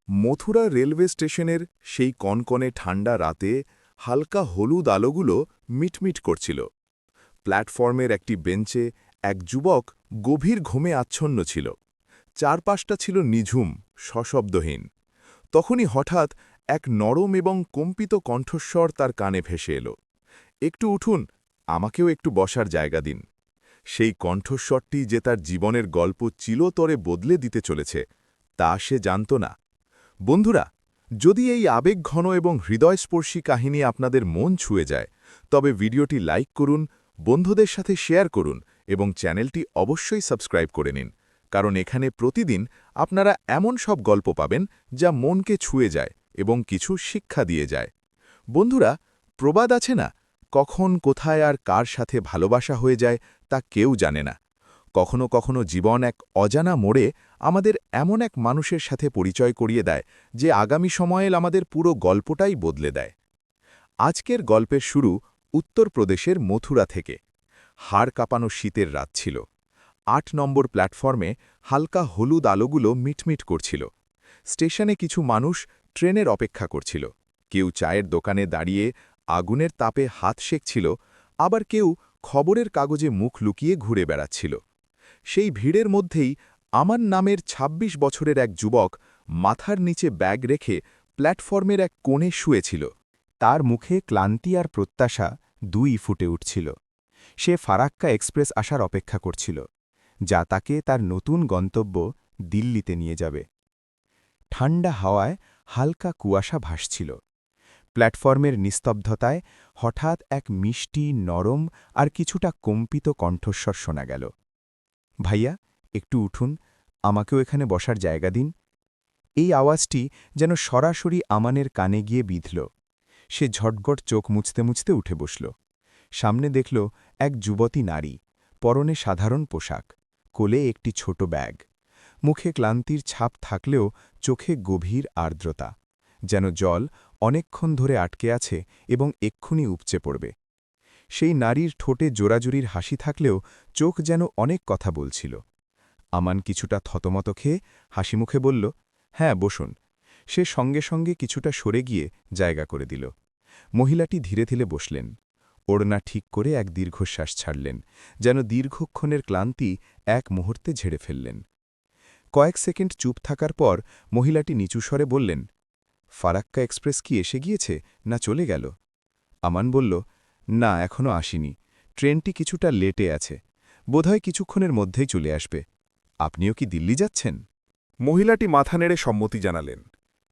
Mathura railway স্টেশনের সেই কনকনে ঠান্ডা রাতে হালকা হলুদ আলোগুলো মিটমিট করছিল। প্ল্যাটফর্মের একটি বেঞ্চে এক যুবক গভীর ঘুমে আচ্ছন্ন ছিল। চারপাশটা ছিল নিঝুম, সশব্দহীন। তখনই হঠাৎ এক নরম এবং কম্পিত কণ্ঠস্বর তার কানে ভেসে এলো। একটু উঠুন, আমাকেও একটু বসার জায়গা দিন। সেই কণ্ঠস্বরটি যে তার জীবনের গল্প চিরতরে বদলে দিতে চলেছে, তা সে জানত না। বন্ধুরা, যদি এই আবেগঘন এবং হৃদয়স্পর্শী কাহিনী আপনাদের মন ছুঁয়ে যায়, তবে ভিডিওটি লাইক করুন, বন্ধুদের সাথে শেয়ার করুন এবং চ্যানেলটি অবশ্যই সাবস্ক্রাইব করে নিন, কারণ এখানে প্রতিদিন আপনারা এমন সব গল্প পাবেন যা মনকে ছুঁয়ে যায় এবং কিছু শিক্ষা দিয়ে যায়। বন্ধুরা, প্রবাদ আছে না, কখন কোথায় আর কার সাথে ভালোবাসা হয়ে যায় তা কেউ জানে না। কখনো কখনো জীবন এক অজানা মোড়ে আমাদের এমন এক মানুষের সাথে পরিচয় করিয়ে দেয় যে আগামী সময়ে আমাদের পুরো গল্পটাই বদলে দেয়। আজকের গল্পের শুরু উত্তরপ্রদেশের মথুরা থেকে। হাড় কাঁপানো শীতের রাত ছিল। ৮ নম্বর প্ল্যাটফর্মে হালকা হলুদ আলোগুলো মিটমিট করছিল। স্টেশনে কিছু মানুষ ট্রেনের অপেক্ষা করছিল। কেউ চায়ের দোকানে দাঁড়িয়ে আগুনের তাপে হাত সেঁকছিল, আবার কেউ খবরের কাগজে মুখ লুকিয়ে ঘুরে বেড়াচ্ছিল। সেই ভিড়ের মধ্যেই আমান নামের ২৬ বছরের এক যুবক মাথার নিচে ব্যাগ রেখে প্ল্যাটফর্মের এক কোণে শুয়েছিল। তার মুখে ক্লান্তি আর প্রত্যাশা দুই ফুটে উঠছিল। সে ফারাক্কা এক্সপ্রেস আসার অপেক্ষা করছিল, যা তাকে তার নতুন গন্তব্য দিল্লিতে নিয়ে যাবে। ঠান্ডা হাওয়ায় হালকা কুয়াশা ভাসছিল। প্ল্যাটফর্মের নিস্তব্ধতায় হঠাৎ এক মিষ্টি, নরম আর কিছুটা কম্পিত কণ্ঠস্বর শোনা গেল। ভাইয়া, একটু উঠুন, আমাকেও এখানে বসার জায়গা দিন। এই আওয়াজটি যেন সরাসরি আমানের কানে গিয়ে বিঁধল। সে ঝটগট চোখ মুছতে মুছতে উঠে বসল। সামনে দেখল এক যুবতী নারী, পরনে সাধারণ পোশাক, কোলে একটি ছোট ব্যাগ। মুখে ক্লান্তির ছাপ থাকলেও চোখে গভীর আর্দ্রতা, যেন জল অনেকক্ষণ ধরে আটকে আছে এবং এক্ষুনি উপচে পড়বে। সেই নারীর ঠোঁটে জোরাজুরির হাসি থাকলেও চোখ যেন অনেক কথা বলছিল। আমান কিছুটা থতমত খেয়ে হাসিমুখে বলল, হ্যাঁ, বসুন। সে সঙ্গে সঙ্গে কিছুটা সরে গিয়ে জায়গা করে দিল। মহিলাটি ধীরে ধীরে বসলেন। ওড়না ঠিক করে এক দীর্ঘশ্বাস ছাড়লেন, যেন দীর্ঘক্ষণের ক্লান্তি এক মুহূর্তে ঝেড়ে ফেললেন। কয়েক সেকেন্ড চুপ থাকার পর মহিলাটি নিচু স্বরে বললেন, ফারাক্কা এক্সপ্রেস কি এসে গিয়েছে না চলে গেল? আমান বলল, না, এখনও আসেনি। ট্রেনটি কিছুটা লেটে আছে। বোধহয় কিছুক্ষণের মধ্যেই চলে আসবে। আপনিও কি দিল্লি যাচ্ছেন? মহিলাটি মাথা নেড়ে সম্মতি জানালেন,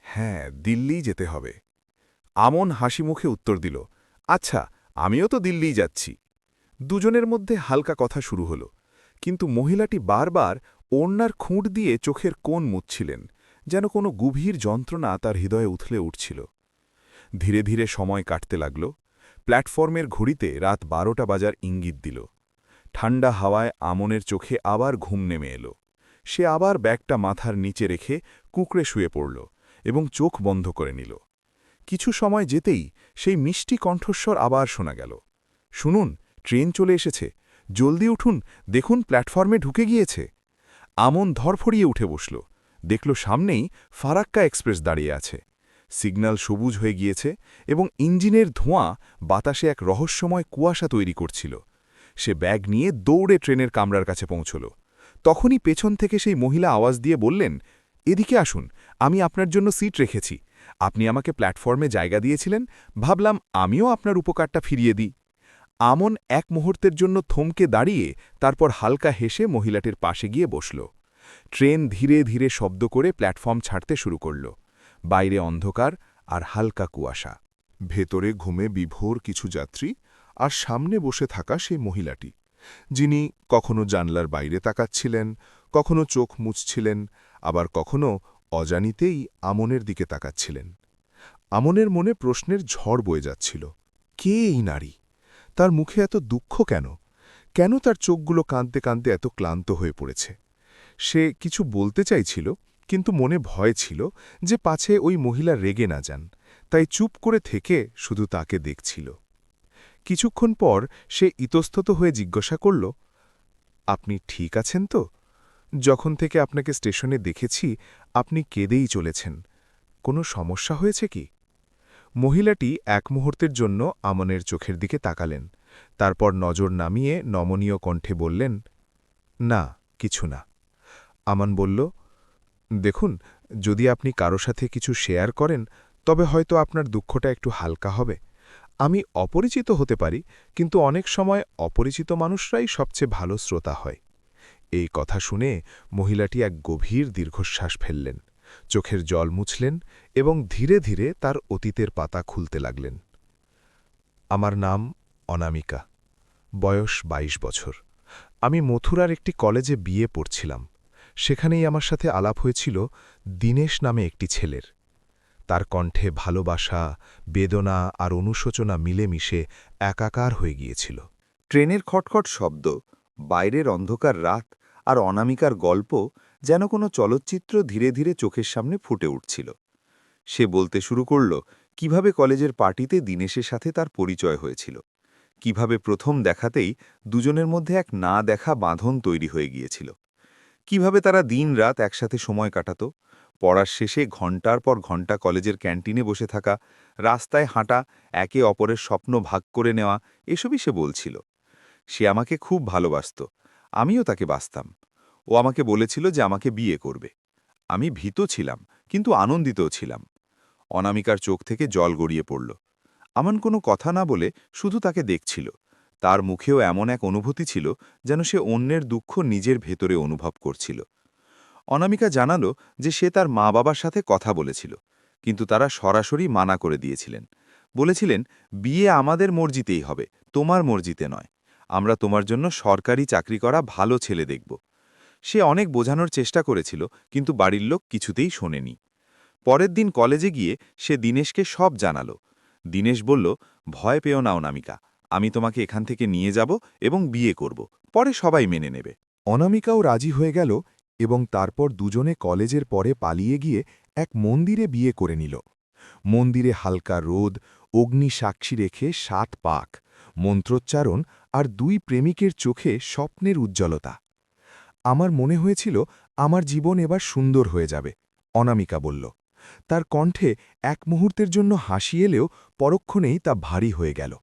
হ্যাঁ, দিল্লিই যেতে হবে। আমন হাসিমুখে উত্তর দিল, আচ্ছা, আমিও তো দিল্লিই যাচ্ছি। দুজনের মধ্যে হালকা কথা শুরু হল, কিন্তু মহিলাটি বারবার ওড়নার খুঁট দিয়ে চোখের কোণ মুছছিলেন, যেন কোনো গভীর যন্ত্রণা তার হৃদয়ে উথলে উঠছিল। ধীরে ধীরে সময় কাটতে লাগল। প্ল্যাটফর্মের ঘড়িতে রাত ১২টা বাজার ইঙ্গিত দিল। ঠান্ডা হাওয়ায় আমনের চোখে আবার ঘুম নেমে এলো। সে আবার ব্যাগটা মাথার নিচে রেখে কুঁকড়ে শুয়ে পড়ল এবং চোখ বন্ধ করে নিল। কিছু সময় যেতেই সেই মিষ্টি কণ্ঠস্বর আবার শোনা গেল, শুনুন, ট্রেন চলে এসেছে, জলদি উঠুন, দেখুন প্ল্যাটফর্মে ঢুকে গিয়েছে। আমন ধরফড়িয়ে উঠে বসল। দেখল সামনেই ফারাক্কা এক্সপ্রেস দাঁড়িয়ে আছে। সিগন্যাল সবুজ হয়ে গিয়েছে এবং ইঞ্জিনের ধোঁয়া বাতাসে এক রহস্যময় কুয়াশা তৈরি করছিল। সে ব্যাগ নিয়ে দৌড়ে ট্রেনের কামরার কাছে পৌঁছল। তখনই পেছন থেকে সেই মহিলা আওয়াজ দিয়ে বললেন, এদিকে আসুন, আমি আপনার জন্য সিট রেখেছি। আপনি আমাকে প্ল্যাটফর্মে জায়গা দিয়েছিলেন, ভাবলাম আমিও আপনার উপকারটা ফিরিয়ে দিই। আমন এক মুহূর্তের জন্য থমকে দাঁড়িয়ে তারপর হালকা হেসে মহিলাটির পাশে গিয়ে বসল। ট্রেন ধীরে ধীরে শব্দ করে প্ল্যাটফর্ম ছাড়তে শুরু করল। বাইরে অন্ধকার আর হালকা কুয়াশা। ভেতরে ঘুমে বিভোর কিছু যাত্রী, আর সামনে বসে থাকা সেই মহিলাটি, যিনি কখনো জানলার বাইরে তাকাচ্ছিলেন, কখনো চোখ মুছছিলেন, আবার কখনো অজানিতেই আমনের দিকে তাকাচ্ছিলেন। আমনের মনে প্রশ্নের ঝড় বয়ে যাচ্ছিল। কে এই নারী? তার মুখে এত দুঃখ কেন? কেন তার চোখগুলো কাঁদতে কাঁদতে এত ক্লান্ত হয়ে পড়েছে? সে কিছু বলতে চাইছিল, কিন্তু মনে ভয় ছিল যে পাছে ওই মহিলা রেগে না যান, তাই চুপ করে থেকে শুধু তাকে দেখছিল। কিছুক্ষণ পর সে ইতস্তত হয়ে জিজ্ঞাসা করল, আপনি ঠিক আছেন তো? যখন থেকে আপনাকে স্টেশনে দেখেছি আপনি কেঁদেই চলেছেন। কোনো সমস্যা হয়েছে কি? মহিলাটি এক মুহূর্তের জন্য আমনের চোখের দিকে তাকালেন, তারপর নজর নামিয়ে নমনীয় কণ্ঠে বললেন, না, কিছু না। আমান বলল, দেখুন, যদি আপনি কারো সাথে কিছু শেয়ার করেন তবে হয়তো আপনার দুঃখটা একটু হালকা হবে। আমি অপরিচিত হতে পারি, কিন্তু অনেক সময় অপরিচিত মানুষরাই সবচেয়ে ভালো শ্রোতা হয়। এই কথা শুনে মহিলাটি এক গভীর দীর্ঘশ্বাস ফেললেন, চোখের জল মুছলেন এবং ধীরে ধীরে তার অতীতের পাতা খুলতে লাগলেন। আমার নাম অনামিকা, বয়স ২২ বছর। আমি মথুরার একটি কলেজে বিএ পড়ছিলাম। সেখানেই আমার সাথে আলাপ হয়েছিল দীনেশ নামে একটি ছেলের। তার কণ্ঠে ভালোবাসা, বেদনা আর অনুশোচনা মিলেমিশে একাকার হয়ে গিয়েছিল। ট্রেনের খটখট শব্দ, বাইরের অন্ধকার রাত আর অনামিকার গল্প যেন কোনো চলচ্চিত্র ধীরে ধীরে চোখের সামনে ফুটে উঠছিল। সে বলতে শুরু করল কিভাবে কলেজের পার্টিতে দীনেশের সাথে তার পরিচয় হয়েছিল, কিভাবে প্রথম দেখাতেই দুজনের মধ্যে এক না দেখা বাঁধন তৈরি হয়ে গিয়েছিল, কিভাবে তারা দিন-রাত একসাথে সময় কাটাত, পড়ার শেষে ঘণ্টার পর ঘণ্টা কলেজের ক্যান্টিনে বসে থাকা, রাস্তায় হাঁটা, একে অপরের স্বপ্ন ভাগ করে নেওয়া, এসবই সে বলছিল। সে আমাকে খুব ভালোবাসত, আমিও তাকে বাসতাম। ও আমাকে বলেছিল যে আমাকে বিয়ে করবে। আমি ভীত ছিলাম, কিন্তু আনন্দিতও ছিলাম। অনামিকার চোখ থেকে জল গড়িয়ে পড়ল। আমান কোনো কথা না বলে শুধু তাকে দেখছিল। তার মুখেও এমন এক অনুভূতি ছিল যেন সে অন্যের দুঃখ নিজের ভেতরে অনুভব করছিল। অনামিকা জানালো যে সে তার মা-বাবার সাথে কথা বলেছিল, কিন্তু তারা সরাসরি মানা করে দিয়েছিলেন। বলেছিলেন, বিয়ে আমাদের মর্জিতেই হবে, তোমার মর্জিতে নয়। আমরা তোমার জন্য সরকারি চাকরি করা ভালো ছেলে দেখব। সে অনেক বোঝানোর চেষ্টা করেছিল, কিন্তু বাড়ির লোক কিছুতেই শোনেনি। পরের দিন কলেজে গিয়ে সে দীনেশকে সব জানালো। দীনেশ বলল, ভয় পেও না অনামিকা, আমি তোমাকে এখান থেকে নিয়ে যাব এবং বিয়ে করব, পরে সবাই মেনে নেবে। অনামিকাও রাজি হয়ে গেল এবং তারপর দুজনে কলেজের পরে পালিয়ে গিয়ে এক মন্দিরে বিয়ে করে নিল। মন্দিরে হালকা রোদ, অগ্নি সাক্ষী রেখে ৭ পাক, মন্ত্রোচ্চারণ আর ২ প্রেমিকের চোখে স্বপ্নের উজ্জ্বলতা। আমার মনে হয়েছিল আমার জীবন এবার সুন্দর হয়ে যাবে, অনামিকা বলল। তার কণ্ঠে এক মুহূর্তের জন্য হাসি এলেও পরক্ষণেই তা ভারী হয়ে গেল।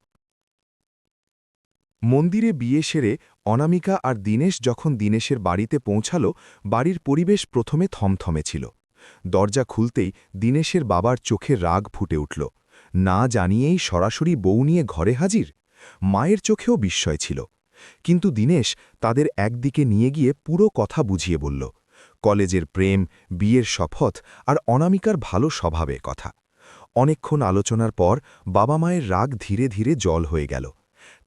মন্দিরে বিয়ে সেরে অনামিকা আর দীনেশ যখন দীনেশের বাড়িতে পৌঁছাল, বাড়ির পরিবেশ প্রথমে থমথমে ছিল। দরজা খুলতেই দীনেশের বাবার চোখে রাগ ফুটে উঠল। না জানিয়েই সরাসরি বউ নিয়ে ঘরে হাজির। মায়ের চোখেও বিস্ময় ছিল। কিন্তু দীনেশ তাদের একদিকে নিয়ে গিয়ে পুরো কথা বুঝিয়ে বলল, কলেজের প্রেম, বিয়ের শপথ আর অনামিকার ভালো স্বভাবে কথা। অনেকক্ষণ আলোচনার পর বাবা মায়ের রাগ ধীরে ধীরে জল হয়ে গেল।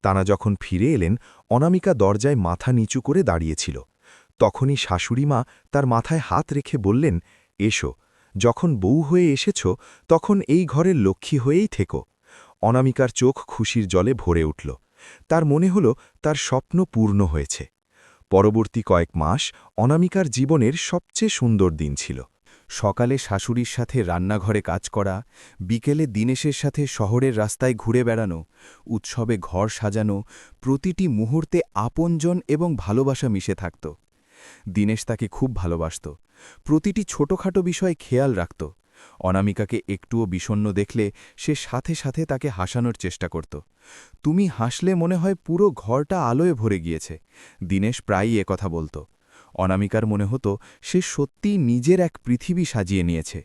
তারা যখন ফিরে এলেন, অনামিকা দরজায় মাথা নিচু করে দাঁড়িয়েছিল। তখনই শাশুড়িমা তার মাথায় হাত রেখে বললেন, এসো, যখন বউ হয়ে এসেছ তখন এই ঘরের লক্ষ্মী হয়েই থেকো। অনামিকার চোখ খুশির জলে ভরে উঠল। তার মনে হল তার স্বপ্ন পূর্ণ হয়েছে। পরবর্তী কয়েক মাস অনামিকার জীবনের সবচেয়ে সুন্দর দিন ছিল। সকালে শাশুড়ির সাথে রান্নাঘরে কাজ করা, বিকেলে দীনেশের সাথে শহরের রাস্তায় ঘুরে বেড়ানো, উৎসবে ঘর সাজানো, প্রতিটি মুহূর্তে আপনজন এবং ভালোবাসা মিশে থাকত। দীনেশ তাকে খুব ভালোবাসত, প্রতিটি ছোটখাটো বিষয়ে খেয়াল রাখত। অনামিকাকে একটুও বিষণ্ণ দেখলে সে সাথে সাথে তাকে হাসানোর চেষ্টা করত। তুমি হাসলে মনে হয় পুরো ঘরটা আলোয় ভরে গিয়েছে, দীনেশ প্রায়ই একথা বলত। অনামিকার মনে হতো সে সত্যিই নিজের এক পৃথিবী সাজিয়ে নিয়েছে।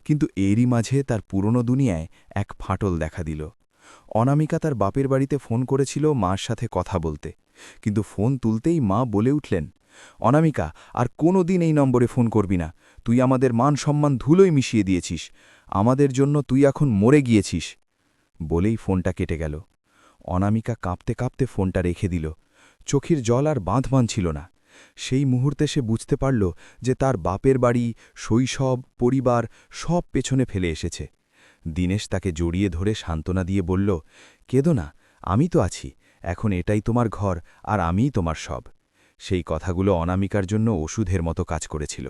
কিন্তু এরই মাঝে তার পুরনো দুনিয়ায় এক ফাটল দেখা দিল। অনামিকা তার বাপের বাড়িতে ফোন করেছিল মার সাথে কথা বলতে, কিন্তু ফোন তুলতেই মা বলে উঠলেন, অনামিকা, আর কোনো দিন এই নম্বরে ফোন করবি না। তুই আমাদের মান সম্মান ধুলোয় মিশিয়ে দিয়েছিস। আমাদের জন্য তুই এখন মরে গিয়েছিস। বলেই ফোনটা কেটে গেল। অনামিকা কাঁপতে কাঁপতে ফোনটা রেখে দিল। চোখের জল আর বাঁধবান ছিল না। সেই মুহূর্তে সে বুঝতে পারল যে তার বাপের বাড়ি, শৈশব, পরিবার সব পেছনে ফেলে এসেছে। দীনেশ তাকে জড়িয়ে ধরে সান্ত্বনা দিয়ে বলল, কেঁদো না, আমি তো আছি, এখন এটাই তোমার ঘর আর আমিই তোমার সব। সেই কথাগুলো অনামিকার জন্য ওষুধের মতো কাজ করেছিল।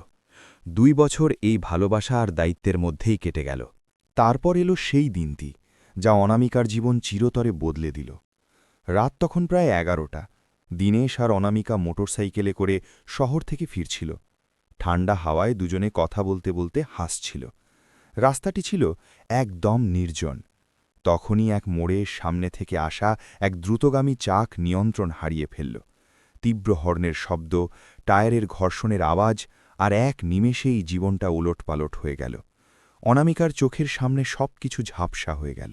২ বছর এই ভালোবাসা আর দায়িত্বের মধ্যেই কেটে গেল। তারপর এলো সেই দিনটি, যা অনামিকার জীবন চিরতরে বদলে দিল। রাত তখন প্রায় ১১টা। দীনেশ আর অনামিকা মোটরসাইকেলে করে শহর থেকে ফিরছিল। ঠান্ডা হাওয়ায় দুজনে কথা বলতে বলতে হাসছিল। রাস্তাটি ছিল একদম নির্জন। তখনই এক মোড়ে সামনে থেকে আসা এক দ্রুতগামী চাক নিয়ন্ত্রণ হারিয়ে ফেলল। তীব্র হর্নের শব্দ, টায়ারের ঘর্ষণের আওয়াজ, আর এক নিমেষেই জীবনটা উলটপালট হয়ে গেল। অনামিকার চোখের সামনে সবকিছু ঝাপসা হয়ে গেল।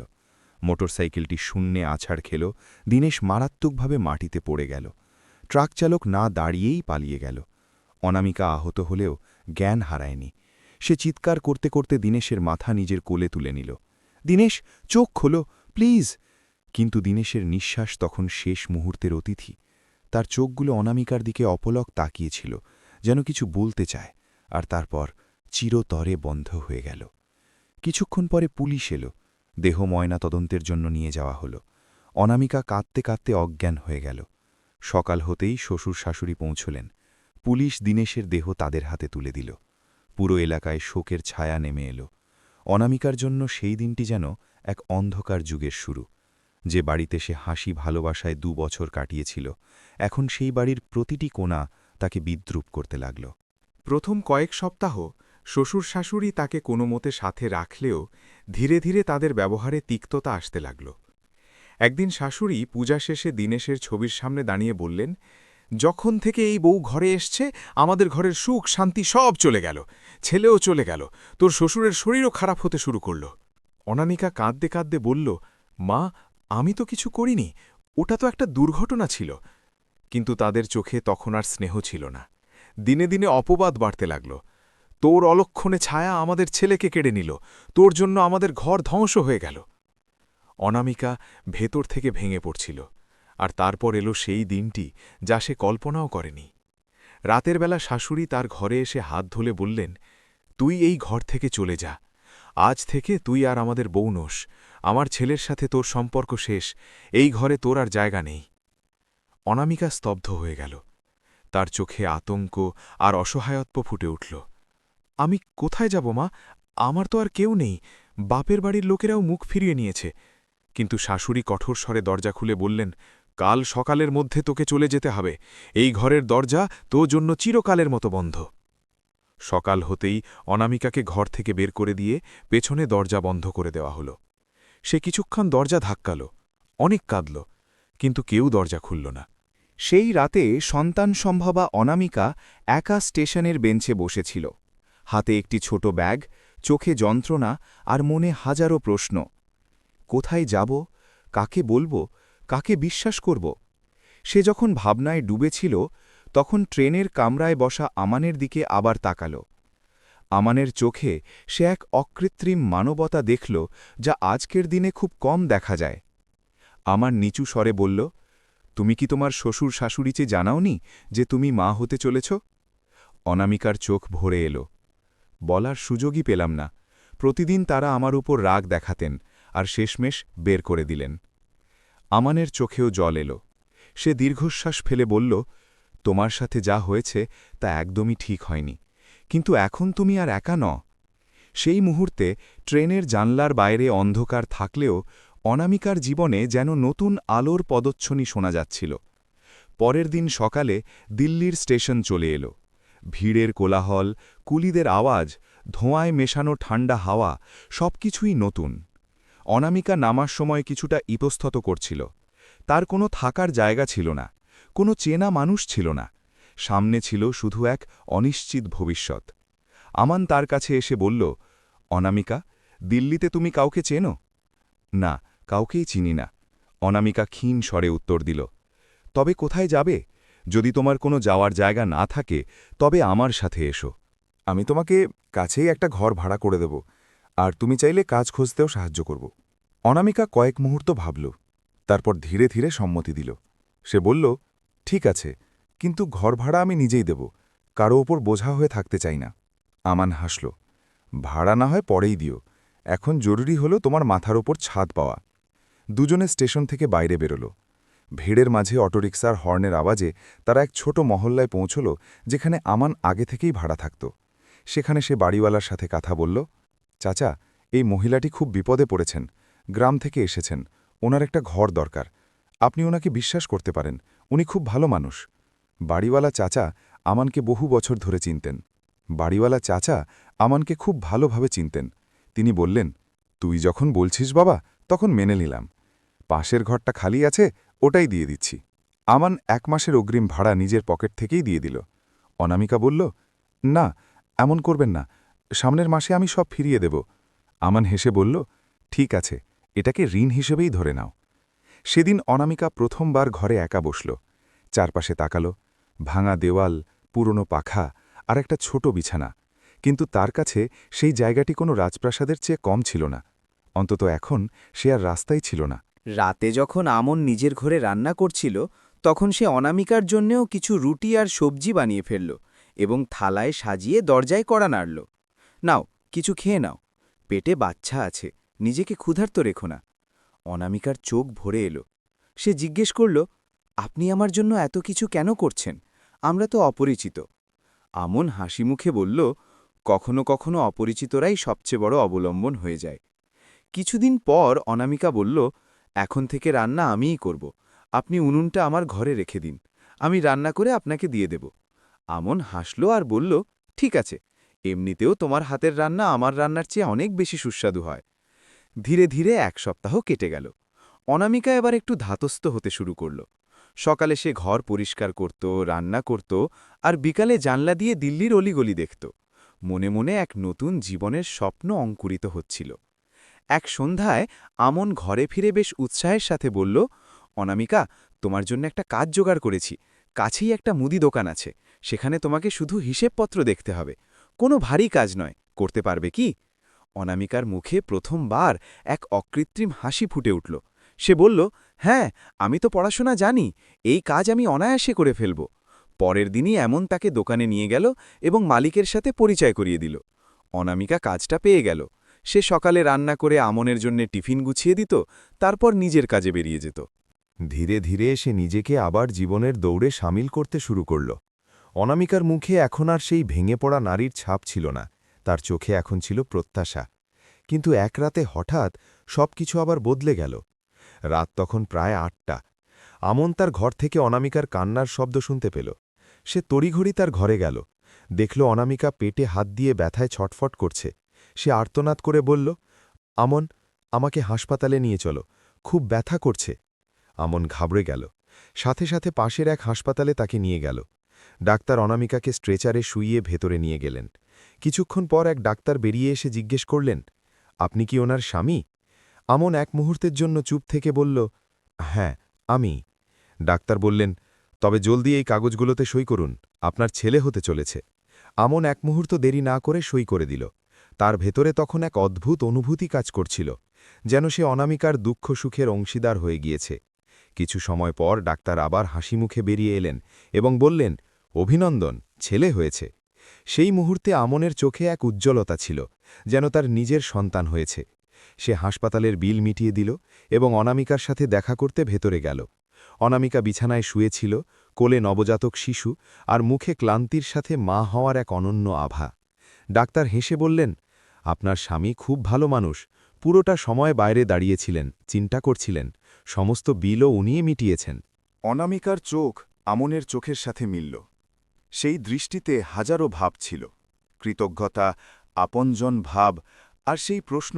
মোটরসাইকেলটি শূন্যে আছাড় খেল, দীনেশ মারাত্মকভাবে মাটিতে পড়ে গেল। ট্রাক চালক না দাঁড়িয়েই পালিয়ে গেল। অনামিকা আহত হলেও জ্ঞান হারায়নি। সে চিৎকার করতে করতে দীনেশের মাথা নিজের কোলে তুলে নিল। দীনেশ, চোখ খোলো, প্লিজ। কিন্তু দীনেশের নিঃশ্বাস তখন শেষ মুহূর্তের অতিথি। তার চোখগুলো অনামিকার দিকে অপলক তাকিয়েছিল, যেন কিছু বলতে চায়, আর তারপর চিরতরে বন্ধ হয়ে গেল। কিছুক্ষণ পরে পুলিশ এলো। দেহ ময়না তদন্তের জন্য নিয়ে যাওয়া হলো। অনামিকা কাঁদতে কাঁদতে অজ্ঞান হয়ে গেল। সকাল হতেই শ্বশুর শাশুড়ি পৌঁছলেন। পুলিশ দীনেশের দেহ তাদের হাতে তুলে দিল। পুরো এলাকায় শোকের ছায়া নেমে এলো। অনামিকার জন্য সেই দিনটি যেন এক অন্ধকার যুগের শুরু। যে বাড়িতে সে হাসি ভালোবাসায় 2 বছর কাটিয়েছিল, এখন সেই বাড়ির প্রতিটি কোণা তাকে বিদ্রূপ করতে লাগল। প্রথম কয়েক সপ্তাহ শ্বশুর শাশুড়ি তাকে কোনো মতে সাথে রাখলেও ধীরে ধীরে তাদের ব্যবহারে তিক্ততা আসতে লাগল। একদিন শাশুড়ি পূজা শেষে দীনেশের ছবির সামনে দাঁড়িয়ে বললেন, যখন থেকে এই বউ ঘরে এসছে আমাদের ঘরের সুখ শান্তি সব চলে গেল, ছেলেও চলে গেল, তোর শ্বশুরের শরীরও খারাপ হতে শুরু করল। অনামিকা কাঁদতে কাঁদতে বলল, মা, আমি তো কিছু করিনি, ওটা তো একটা দুর্ঘটনা ছিল। কিন্তু তাদের চোখে তখন আর স্নেহ ছিল না। দিনে দিনে অপবাদ বাড়তে লাগল। তোর অলক্ষণে ছায়া আমাদের ছেলেকে কেড়ে নিল, তোর জন্য আমাদের ঘর ধ্বংস হয়ে গেল। অনামিকা ভেতর থেকে ভেঙে পড়ছিল। আর তারপর এলো সেই দিনটি যা সে কল্পনাও করেনি। রাতের বেলা শাশুড়ি তার ঘরে এসে হাত ধুলে বললেন, তুই এই ঘর থেকে চলে যা। আজ থেকে তুই আর আমাদের বউ নোস, আমার ছেলের সাথে তোর সম্পর্ক শেষ, এই ঘরে তোর আর জায়গা নেই। অনামিকা স্তব্ধ হয়ে গেল। তার চোখে আতঙ্ক আর অসহায়ত্ব ফুটে উঠল। আমি কোথায় যাব মা? আমার তো আর কেউ নেই, বাপের বাড়ির লোকেরাও মুখ ফিরিয়ে নিয়েছে। কিন্তু শাশুড়ি কঠোর স্বরে দরজা খুলে বললেন, কাল সকালের মধ্যে তোকে চলে যেতে হবে, এই ঘরের দরজা তোর জন্য চিরকালের মতো বন্ধ। সকাল হতেই অনামিকাকে ঘর থেকে বের করে দিয়ে পেছনে দরজা বন্ধ করে দেওয়া হল। সে কিছুক্ষণ দরজা ধাক্কাল, অনেক কাঁদল, কিন্তু কেউ দরজা খুলল না। সেই রাতে সন্তান সম্ভবা অনামিকা একা স্টেশনের বেঞ্চে বসেছিল। হাতে একটি ছোট ব্যাগ, চোখে যন্ত্রণা আর মনে হাজারো প্রশ্ন। কোথায় যাব, কাকে বলবো, কাকে বিশ্বাস করব? সে যখন ভাবনায় ডুবেছিল, তখন ট্রেনের কামরায় বসা আমানের দিকে আবার তাকাল। আমানের চোখে সে এক অকৃত্রিম মানবতা দেখল, যা আজকের দিনে খুব কম দেখা যায়। আমার নিচু স্বরে বলল, তুমি কি তোমার শ্বশুর শাশুড়িকে জানাওনি যে তুমি মা হতে চলেছ? অনামিকার চোখ ভরে এলো। বলার সুযোগই পেলাম না। প্রতিদিন তারা আমার উপর রাগ দেখাতেন, আর শেষমেশ বের করে দিলেন। আমানের চোখেও জল এলো। সে দীর্ঘশ্বাস ফেলে বলল, তোমার সাথে যা হয়েছে তা একদমই ঠিক হয়নি, কিন্তু এখন তুমি আর একা ন। সেই মুহূর্তে ট্রেনের জানলার বাইরে অন্ধকার থাকলেও অনামিকার জীবনে যেন নতুন আলোর পদচ্ছনি শোনা যাচ্ছিল। পরের দিন সকালে দিল্লির স্টেশন চলে এলো। ভিড়ের কোলাহল, কুলিদের আওয়াজ, ধোঁয়ায় মেশানো ঠান্ডা হাওয়া, সবকিছুই নতুন। অনামিকা নামার সময় কিছুটা ইতস্তত করছিল। তার কোনো থাকার জায়গা ছিল না, কোনো চেনা মানুষ ছিল না। সামনে ছিল শুধু এক অনিশ্চিত ভবিষ্যৎ। আমান তার কাছে এসে বলল, অনামিকা, দিল্লিতে তুমি কাউকে চেনো? না, কাউকেই চিনি না। অনামিকা ক্ষীণ স্বরে উত্তর দিল। তবে কোথায় যাবে? যদি তোমার কোনো যাওয়ার জায়গা না থাকে, তবে আমার সাথে এসো। আমি তোমাকে কাছেই একটা ঘর ভাড়া করে দেব, আর তুমি চাইলে কাজ খুঁজতেও সাহায্য করব। অনামিকা কয়েক মুহূর্ত ভাবল, তারপর ধীরে ধীরে সম্মতি দিল। সে বলল, ঠিক আছে, কিন্তু ঘর ভাড়া আমি নিজেই দেব, কারো ওপর বোঝা হয়ে থাকতে চাই না। আমান হাসল, ভাড়া না হয় পরেই দিও, এখন জরুরি হলো তোমার মাথার ওপর ছাদ পাওয়া। দুজনে স্টেশন থেকে বাইরে বেরোল। ভিড়ের মাঝে অটোরিকশার হর্নের আওয়াজে তারা এক ছোট মহল্লায় পৌঁছল, যেখানে আমান আগে থেকেই ভাড়া থাকত। সেখানে সে বাড়িওয়ালার সাথে কথা বলল, চাচা, এই মহিলাটি খুব বিপদে পড়েছেন, গ্রাম থেকে এসেছেন, ওনার একটা ঘর দরকার, আপনি ওনাকে বিশ্বাস করতে পারেন, উনি খুব ভালো মানুষ। বাড়িওয়ালা চাচা আমানকে বহু বছর ধরে চিনতেন। বাড়িওয়ালা চাচা আমানকে খুব ভালোভাবে চিনতেন। তিনি বললেন, তুই যখন বলছিস বাবা তখন মেনে নিলাম। পাশের ঘরটা খালি আছে, ওটাই দিয়ে দিচ্ছি। আমান 1 মাসের অগ্রিম ভাড়া নিজের পকেট থেকেই দিয়ে দিল। অনামিকা বলল, না, এমন করবেন না, সামনের মাসে আমি সব ফিরিয়ে দেব। আমান হেসে বলল, ঠিক আছে, এটাকে ঋণ হিসেবেই ধরে নাও। সেদিন অনামিকা প্রথমবার ঘরে একা বসল। চারপাশে তাকালো, ভাঙা দেওয়াল, পুরনো পাখা আর একটা ছোট বিছানা। কিন্তু তার কাছে সেই জায়গাটি কোনো রাজপ্রাসাদের চেয়ে কম ছিল না। অন্তত এখন সে আর রাস্তাই ছিল না। রাতে যখন আমন নিজের ঘরে রান্না করছিল তখন সে অনামিকার জন্যেও কিছু রুটি আর সবজি বানিয়ে ফেলল এবং থালায় সাজিয়ে দরজায় কড়া নাড়ল। নাও, কিছু খেয়ে নাও, পেটে বাচ্চা আছে, নিজেকে ক্ষুধার্ত রেখো না। অনামিকার চোখ ভরে এলো। সে জিজ্ঞেস করল, আপনি আমার জন্য এত কিছু কেন করছেন? আমরা তো অপরিচিত। আমন হাসি মুখে বলল, কখনো কখনো অপরিচিতরাই সবচেয়ে বড় অবলম্বন হয়ে যায়। কিছুদিন পর অনামিকা বলল, এখন থেকে রান্না আমিই করব। আপনি উনুনটা আমার ঘরে রেখে দিন, আমি রান্না করে আপনাকে দিয়ে দেব। আমন হাসল আর বলল, ঠিক আছে, এমনিতেও তোমার হাতের রান্না আমার রান্নার চেয়ে অনেক বেশি সুস্বাদু হয়। ধীরে ধীরে 1 সপ্তাহ কেটে গেল। অনামিকা এবার একটু ধাতস্থ হতে শুরু করল। সকালে সে ঘর পরিষ্কার করত, রান্না করত আর বিকালে জানলা দিয়ে দিল্লির অলিগলি দেখত। মনে মনে এক নতুন জীবনের স্বপ্ন অঙ্কুরিত হচ্ছিল। এক সন্ধ্যায় আমন ঘরে ফিরে বেশ উৎসাহের সাথে বলল, অনামিকা, তোমার জন্য একটা কাজ জোগাড় করেছি। কাছেই একটা মুদি দোকান আছে, সেখানে তোমাকে শুধু হিসেবপত্র দেখতে হবে। কোনো ভারী কাজ নয়, করতে পারবে কি? অনামিকার মুখে প্রথমবার এক অকৃত্রিম হাসি ফুটে উঠল। সে বলল, হ্যাঁ, আমি তো পড়াশোনা জানি, এই কাজ আমি অনায়াসে করে ফেলব। পরের দিনই এমন তাকে দোকানে নিয়ে গেল এবং মালিকের সাথে পরিচয় করিয়ে দিল। অনামিকা কাজটা পেয়ে গেল। সে সকালে রান্না করে আমনের জন্য টিফিন গুছিয়ে দিত, তারপর নিজের কাজে বেরিয়ে যেত। ধীরে ধীরে সে নিজেকে আবার জীবনের দৌড়ে সামিল করতে শুরু করল। অনামিকার মুখে এখন আর সেই ভেঙে পড়া নারীর ছাপ ছিল না, তার চোখে এখন ছিল প্রত্যাশা। কিন্তু এক রাতে হঠাৎ সবকিছু আবার বদলে গেল। রাত তখন প্রায় 8টা। আমন তার ঘর থেকে অনামিকার কান্নার শব্দ শুনতে পেল। সে তড়িঘড়ি তার ঘরে গেল, দেখল অনামিকা পেটে হাত দিয়ে ব্যথায় ছটফট করছে। সে আর্তনাদ করে বলল, আমন, আমাকে হাসপাতালে নিয়ে চলো, খুব ব্যথা করছে। আমন ঘাবড়ে গেল। সাথে সাথে পাশের এক হাসপাতালে তাকে নিয়ে গেল। ডাক্তার অনামিকাকে স্ট্রেচারে শুইয়ে ভেতরে নিয়ে গেলেন। কিছুক্ষণ পর এক ডাক্তার বেরিয়ে এসে জিজ্ঞেস করলেন, আপনি কি ওনার স্বামী? আমন এক মুহূর্তের জন্য চুপ থেকে বলল, হ্যাঁ, আমি। ডাক্তার বললেন, তবে জলদি এই কাগজগুলোতে সই করুন, আপনার ছেলে হতে চলেছে। আমন এক মুহূর্ত দেরি না করে সই করে দিল। তার ভেতরে তখন এক অদ্ভুত অনুভূতি কাজ করছিল, যেন সে অনামিকার দুঃখ সুখের অংশীদার হয়ে গিয়েছে। কিছু সময় পর ডাক্তার আবার হাসিমুখে বেরিয়ে এলেন এবং বললেন, অভিনন্দন, ছেলে হয়েছে। সেই মুহূর্তে আমনের চোখে এক উজ্জ্বলতা ছিল, যেন তার নিজের সন্তান হয়েছে। সে হাসপাতালের বিল মিটিয়ে দিল এবং অনামিকার সাথে দেখা করতে ভেতরে গেল। অনামিকা বিছানায় শুয়েছিল, কোলে নবজাতক শিশু আর মুখে ক্লান্তির সাথে মা হওয়ার এক অনন্য আভা। ডাক্তার হেসে বললেন, আপনার স্বামী খুব ভালো মানুষ, পুরোটা সময় বাইরে দাঁড়িয়েছিলেন, চিন্তা করছিলেন, সমস্ত বিলও উনিই মিটিয়েছেন। অনামিকার চোখ আমনের চোখের সাথে মিলল। সেই দৃষ্টিতে হাজারো ভাব ছিল, কৃতজ্ঞতা, আপনজন ভাব আর সেই প্রশ্ন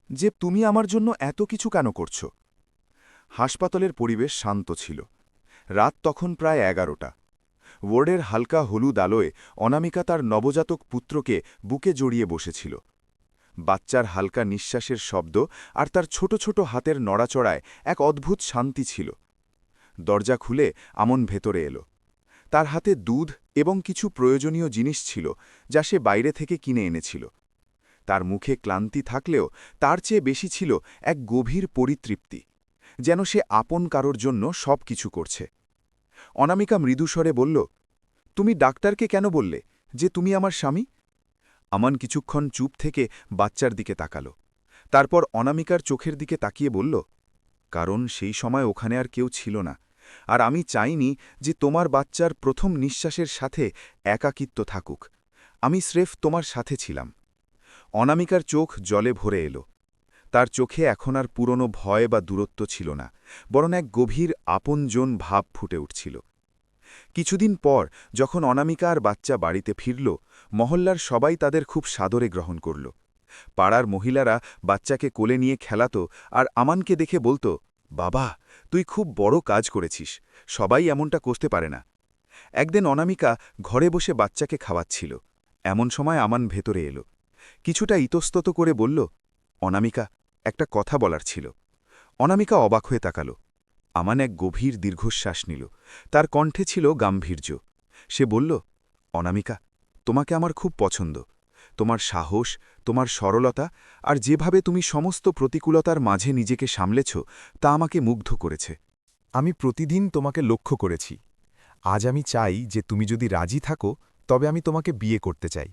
যে তুমি আমার জন্য এত কিছু কেন করছ। হাসপাতালের পরিবেশ শান্ত ছিল। রাত তখন প্রায় 11টা। ওয়ার্ডের হালকা হলুদ আলোয় অনামিকা তার নবজাতক পুত্রকে বুকে জড়িয়ে বসেছিল। বাচ্চার হালকা নিঃশ্বাসের শব্দ আর তার ছোট ছোট হাতের নড়াচড়ায় এক অদ্ভুত শান্তি ছিল। দরজা খুলে আমন ভেতরে এলো। তার হাতে দুধ এবং কিছু প্রয়োজনীয় জিনিস ছিল যা সে বাইরে থেকে কিনে এনেছিল। তার মুখে ক্লান্তি থাকলেও তার চেয়ে বেশি ছিল এক গভীর পরিতৃপ্তি, যেন সে আপন কারোর জন্য সব কিছু করছে। অনামিকা মৃদুস্বরে বলল, তুমি ডাক্তারকে কেন বললে যে তুমি আমার স্বামী? আমান কিছুক্ষণ চুপ থেকে বাচ্চার দিকে তাকাল। তারপর অনামিকার চোখের দিকে তাকিয়ে বলল, কারণ সেই সময় ওখানে আর কেউ ছিল না, আর আমি চাইনি যে তোমার বাচ্চার প্রথম নিঃশ্বাসের সাথে একাকিত্ব থাকুক। আমি স্রেফ তোমার সাথে ছিলাম। অনামিকার চোখ জলে ভরে এলো। তার চোখে এখন আর পুরনো ভয় বা দূরত্ব ছিল না, বরং এক গভীর আপনজন ভাব ফুটে উঠছিল। কিছুদিন পর যখন অনামিকা আর বাচ্চা বাড়িতে ফিরল, মহল্লার সবাই তাদের খুব সাদরে গ্রহণ করল। পাড়ার মহিলারা বাচ্চাকে কোলে নিয়ে খেলাতো আর আমানকে দেখে বলতো, বাবা তুই খুব বড় কাজ করেছিস, সবাই এমনটা করতে পারে না। একদিন অনামিকা ঘরে বসে বাচ্চাকে খাওয়াচ্ছিল। এমন সময় আমান ভেতরে এলো। কিছুটা ইতস্তত করে বলল, অনামিকা, একটা কথা বলার ছিল। অনামিকা অবাক হয়ে তাকাল। আমান এক গভীর দীর্ঘশ্বাস নিল। তার কণ্ঠে ছিল গাম্ভীর্য। সে বলল, অনামিকা, তোমাকে আমার খুব পছন্দ। তোমার সাহস, তোমার সরলতা আর যেভাবে তুমি সমস্ত প্রতিকূলতার মাঝে নিজেকে সামলেছ তা আমাকে মুগ্ধ করেছে। আমি প্রতিদিন তোমাকে লক্ষ্য করেছি। আজ আমি চাই যে তুমি যদি রাজি থাকো তবে আমি তোমাকে বিয়ে করতে চাই।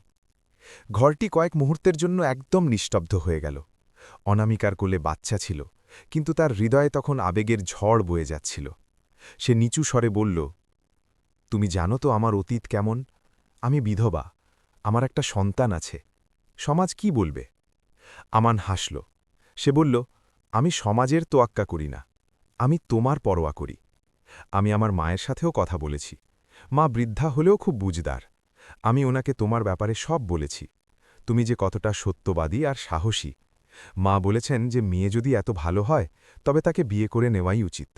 ঘরটি কয়েক মুহূর্তের জন্য একদম নিস্তব্ধ হয়ে গেল। অনামিকার কোলে বাচ্চা ছিল, কিন্তু তার হৃদয়ে তখন আবেগের ঝড় বয়ে যাচ্ছিল। সে নিচু স্বরে বলল, তুমি জানো তো আমার অতীত কেমন? আমি বিধবা, আমার একটা সন্তান আছে। সমাজ কি বলবে? আমান হাসল। সে বলল, আমি সমাজের তোয়াক্কা করি না, আমি তোমার পরোয়া করি। আমি আমার মায়ের সাথেও কথা বলেছি। মা বৃদ্ধা হলেও খুব বুঝদার। আমি ওনাকে তোমার ব্যাপারে সব বলেছি, তুমি যে কতটা সত্যবাদী আর সাহসী। মা বলেছেন যে মেয়ে যদি এত ভালো হয় তবে তাকে বিয়ে করে নেওয়াই উচিত।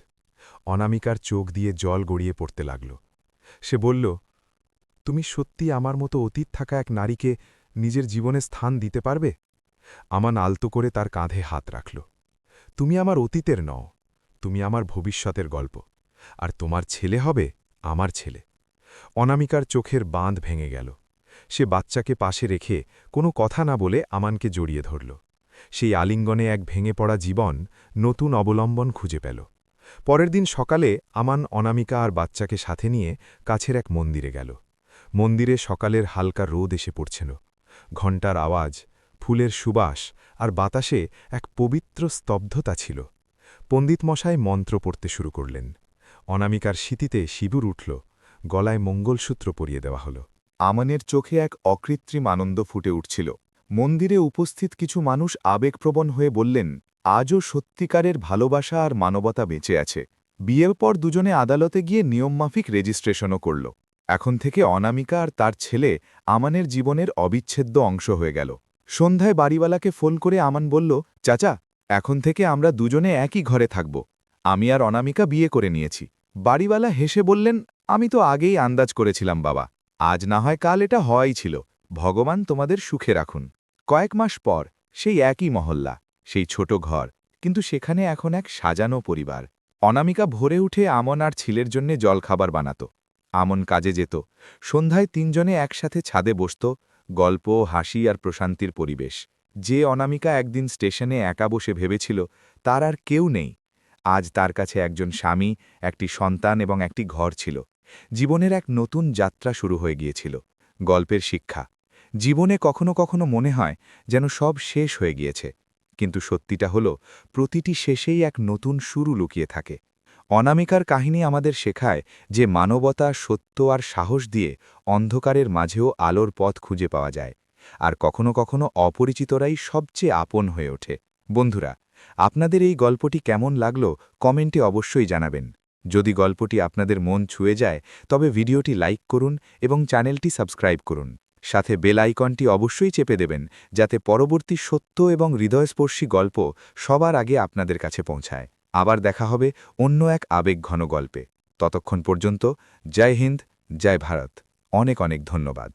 অনামিকার চোখ দিয়ে জল গড়িয়ে পড়তে লাগল। সে বলল, তুমি সত্যি আমার মতো অতীত থাকা এক নারীকে নিজের জীবনে স্থান দিতে পারবে? আমান আলতো করে তার কাঁধে হাত রাখল। তুমি আমার অতীতের নও, তুমি আমার ভবিষ্যতের গল্প, আর তোমার ছেলে হবে আমার ছেলে। অনামিকার চোখের বাঁধ ভেঙে গেল। সে বাচ্চাকে পাশে রেখে কোনো কথা না বলে আমানকে জড়িয়ে ধরল। সেই আলিঙ্গনে এক ভেঙে পড়া জীবন নতুন অবলম্বন খুঁজে পেল। পরের দিন সকালে আমান অনামিকা আর বাচ্চাকে সাথে নিয়ে কাছের এক মন্দিরে গেল। মন্দিরে সকালের হালকা রোদ এসে পড়ছিল। ঘণ্টার আওয়াজ, ফুলের সুবাস আর বাতাসে এক পবিত্র স্তব্ধতা ছিল। পণ্ডিতমশাই মন্ত্র পড়তে শুরু করলেন। অনামিকার শীতিতে শিবুর উঠল, গলায় মঙ্গলসূত্র পরিয়ে দেওয়া হল। আমানের চোখে এক অকৃত্রিম আনন্দ ফুটে উঠছিল। মন্দিরে উপস্থিত কিছু মানুষ আবেগপ্রবণ হয়ে বললেন, আজও সত্যিকারের ভালোবাসা আর মানবতা বেঁচে আছে। বিয়ের পর দুজনে আদালতে গিয়ে নিয়মমাফিক রেজিস্ট্রেশনও করল। এখন থেকে অনামিকা আর তার ছেলে আমানের জীবনের অবিচ্ছেদ্য অংশ হয়ে গেল। সন্ধ্যায় বাড়িওয়ালাকে ফোন করে আমান বলল, চাচা, এখন থেকে আমরা দুজনে একই ঘরে থাকব। আমি আর অনামিকা বিয়ে করে নিয়েছি। বাড়িওয়ালা হেসে বললেন, আমি তো আগেই আন্দাজ করেছিলাম বাবা। আজ না হয় কাল এটা হওয়াই ছিল। ভগবান তোমাদের সুখে রাখুন। কয়েক মাস পর সেই একই মহল্লা, সেই ছোট ঘর, কিন্তু সেখানে এখন এক সাজানো পরিবার। অনামিকা ভোরে উঠে আমন আর ছেলের জন্যে জলখাবার বানাত। আমন কাজে যেত। সন্ধ্যায় তিনজনে একসাথে ছাদে বসত, গল্প, হাসি আর প্রশান্তির পরিবেশ। যে অনামিকা একদিন স্টেশনে একা বসে ভেবেছিল তার আর কেউ নেই, আজ তার কাছে একজন স্বামী, একটি সন্তান এবং একটি ঘর ছিল। জীবনের এক নতুন যাত্রা শুরু হয়ে গিয়েছিল। গল্পের শিক্ষা, জীবনে কখনো কখনো মনে হয় যেন সব শেষ হয়ে গিয়েছে, কিন্তু সত্যিটা হল প্রতিটি শেষেই এক নতুন শুরু লুকিয়ে থাকে। অনামিকার কাহিনী আমাদের শেখায় যে মানবতা, সত্য আর সাহস দিয়ে অন্ধকারের মাঝেও আলোর পথ খুঁজে পাওয়া যায়, আর কখনো কখনো অপরিচিতরাই সবচেয়ে আপন হয়ে ওঠে। বন্ধুরা, আপনাদের এই গল্পটি কেমন লাগলো কমেন্টে অবশ্যই জানাবেন। যদি গল্পটি আপনাদের মন ছুঁয়ে যায় তবে ভিডিওটি লাইক করুন এবং চ্যানেলটি সাবস্ক্রাইব করুন। সাথে বেল আইকনটি অবশ্যই চেপে দেবেন যাতে পরবর্তী সত্য এবং হৃদয়স্পর্শী গল্প সবার আগে আপনাদের কাছে পৌঁছায়। আবার দেখা হবে অন্য এক আবেগঘন গল্পে। ততক্ষণ পর্যন্ত জয় হিন্দ, জয় ভারত। অনেক অনেক ধন্যবাদ।